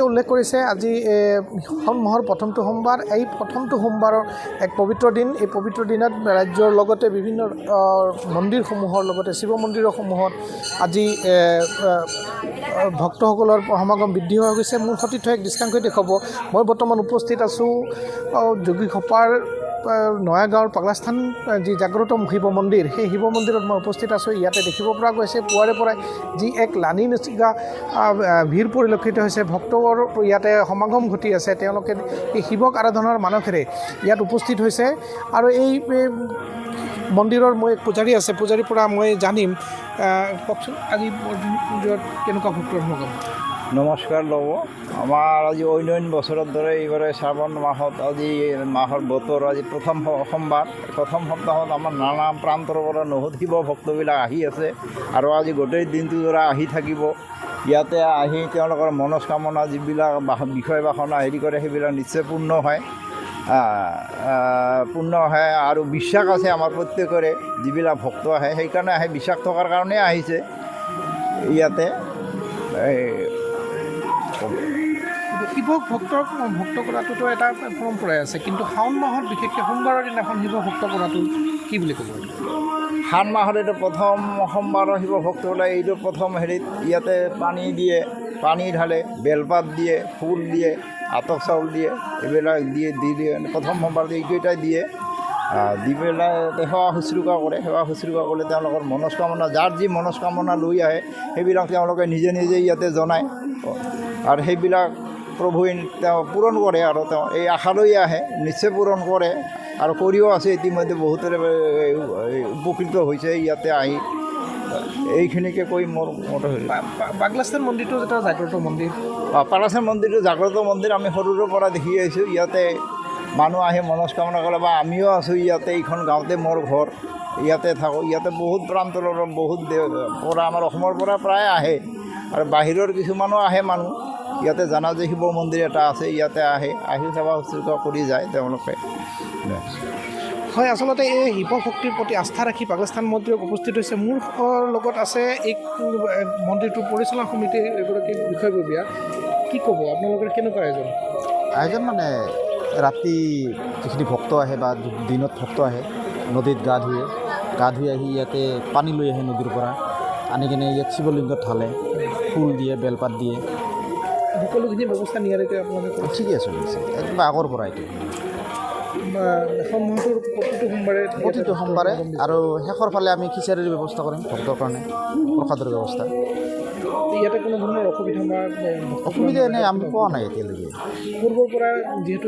উল্লেখ কৰিছে আজি শাওণ মাহৰ প্ৰথমটো সোমবাৰ। এই প্ৰথমটো সোমবাৰৰ এক পবিত্ৰ দিন। এই পবিত্ৰ দিনত ৰাজ্যৰ লগতে বিভিন্ন মন্দিৰসমূহৰ লগতে শিৱ মন্দিৰসমূহত আজি ভক্তসকলৰ সমাগম বৃদ্ধি হৈ গৈছে। মোৰ সতীৰ্থ এক দৃষ্টান্ত দেখুৱাব। মই বৰ্তমান উপস্থিত আছোঁ যোগীঘোপাৰ নয়াগাঁৱৰ পাগলাস্থান যি জাগ্ৰত শিৱ মন্দিৰ, সেই শিৱ মন্দিৰত মই উপস্থিত আছোঁ। ইয়াতে দেখিব পৰা গৈছে পুৱাৰে পৰাই যি এক লানি নচিগা ভিৰ পৰিলক্ষিত হৈছে। ভক্তৰ ইয়াতে সমাগম ঘটি আছে। তেওঁলোকে এই শিৱক আৰাধনাৰ মানসেৰে ইয়াত উপস্থিত হৈছে। আৰু এই মন্দিৰৰ মই পূজাৰী আছে, পূজাৰীৰ পৰা মই জানিম। কওকচোন আজি মন্দিৰত কেনেকুৱা ভক্তৰ সমাগম? নমস্কাৰ ল'ব। আমাৰ আজি অন্য বছৰৰ দৰে এইবাৰে শ্ৰাৱণ মাহত আজি মাহৰ বতৰ আজি প্ৰথম সোমবাৰ। প্ৰথম সপ্তাহত আমাৰ নানা প্ৰান্তৰ পৰা বহুত শিৱ ভক্তবিলাক আহি আছে আৰু আজি গোটেই দিনটো ধৰা আহি থাকিব। ইয়াতে আহি তেওঁলোকৰ মনস্কামনা যিবিলাক বিষয় বাসনা হেৰি কৰে সেইবিলাক নিশ্চয় পূৰ্ণ হয় আৰু বিশ্বাস আছে আমাৰ প্ৰত্যেকৰে যিবিলাক ভক্ত আহে সেইকাৰণে আহে, বিশ্বাস থকাৰ কাৰণে আহিছে ইয়াতে। শিৱক ভক্ত কৰাটোতো এটা পৰম্পৰাই আছে, কিন্তু শাওণ মাহত বিশেষকৈ সোমবাৰৰ দিনাখন শিৱ ভক্ত কৰাটো কি বুলি ক'ব? শাওণ মাহত এইটো প্ৰথম সোমবাৰৰ শিৱ ভক্ত ওলাই। এইটো প্ৰথম হেৰিত ইয়াতে পানী দিয়ে, পানী ঢালে, বেলপাত দিয়ে, ফুল দিয়ে, আতক চাউল দিয়ে, এইবিলাক দিয়ে প্ৰথম সোমবাৰ এইকেইটাই দিয়ে। দি পেলাই সেৱা শুশ্ৰূষা কৰে। সেৱা শুশ্ৰূষা কৰিলে তেওঁলোকৰ মনস্কামনা, যাৰ যি মনস্কামনা লৈ আহে সেইবিলাক তেওঁলোকে নিজে নিজে ইয়াতে জনায় আৰু সেইবিলাক প্ৰভুৱে তেওঁ পূৰণ কৰে। আৰু তেওঁ এই আশালৈ আহে, নিশ্চয় পূৰণ কৰে আৰু কৰিও আছে। ইতিমধ্যে বহুতৰে উপকৃত হৈছে ইয়াতে আহি। এইখিনিকে কৈ মোৰ মতে পাগলাস্থান মন্দিৰটো এটা জাগ্ৰত মন্দিৰ। পাগলাস্থান মন্দিৰটো জাগ্ৰত মন্দিৰ। আমি সৰুৰে পৰা দেখি আহিছোঁ। ইয়াতে মানুহ আহি মনস্কামনা কৰে বা আমিও আছোঁ ইয়াতে। এইখন গাঁৱতে মোৰ ঘৰ, ইয়াতে থাকোঁ। ইয়াতে বহুত প্ৰান্তৰ বহুত পৰা আমাৰ অসমৰ পৰা প্ৰায় আহে আৰু বাহিৰৰ কিছুমানো আহে মানুহ। ইয়াতে জানা যে শিৱ মন্দিৰ এটা আছে, ইয়াতে আহি সেৱা শুশ্ৰূষা কৰি যায় তেওঁলোকে। হয়, আচলতে এই শিৱ ভক্তিৰ প্ৰতি আস্থা ৰাখি পাগলাস্থান মন্দিৰত উপস্থিত হৈছে। মোৰ লগত আছে এই মন্দিৰটোৰ পৰিচালনা সমিতিৰ এগৰাকী বিষয়ববীয়া। কি ক'ব আপোনালোকৰ কেনেকুৱা আয়োজন? মানে ৰাতি যিখিনি ভক্ত আহে বা দিনত ভক্ত আহে নদীত গা ধুই আহি ইয়াতে পানী লৈ আহে নদীৰ পৰা, আনি কিনে ইয়াত শিৱলিংগত ঢালে, ফুল দিয়ে, বেলপাত দিয়ে, সকলোখিনি ব্যৱস্থা নিয়াৰিকৈ আপোনালোকে ঠিকে চলিছে একদম আগৰ পৰা। এইটো প্ৰতিটো সোমবাৰে আৰু শেষৰ ফালে আমি খিচাৰীৰ ব্যৱস্থা কৰিম ভক্তৰ কাৰণে, প্ৰসাদৰ ব্যৱস্থা। ইয়াতে কোনো ধৰণৰ অসুবিধা এনেই আমি পোৱা নাই এতিয়ালৈকে। পূৰ্বৰ পৰা যিহেতু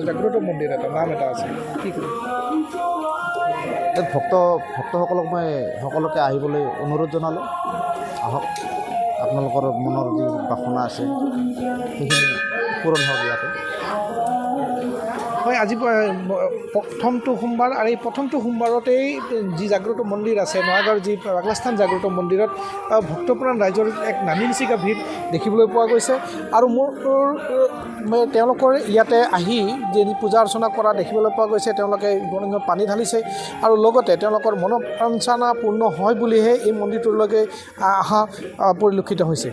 জাগ্ৰত মন্দিৰ এটা নাম এটা আছে, কি কৰিম? ভক্তসকলক মই সকলোকে আহিবলৈ অনুৰোধ জনালোঁ। আহক, আপোনালোকৰ মনৰ যি বাসনা আছে সেইখিনি পূৰণ হওক ইয়াতে। হয়, আজি প্ৰথমটো সোমবাৰ আৰু এই প্ৰথমটো সোমবাৰতেই যি জাগ্ৰত মন্দিৰ আছে নয়াগাঁৱৰ যি পাগলাস্থান জাগ্ৰত মন্দিৰত ভক্তপ্ৰাণ ৰাইজৰ এক নানি নিচিকা ভিৰ দেখিবলৈ পোৱা গৈছে। আৰু তেওঁলোকৰ ইয়াতে আহি যি পূজা অৰ্চনা কৰা দেখিবলৈ পোৱা গৈছে। তেওঁলোকে শিৱলিংগত পানী ঢালিছে আৰু লগতে তেওঁলোকৰ মনোবাঞ্ছনা পূৰ্ণ হয় বুলিহে এই মন্দিৰটোলৈকে অহা পৰিলক্ষিত হৈছে।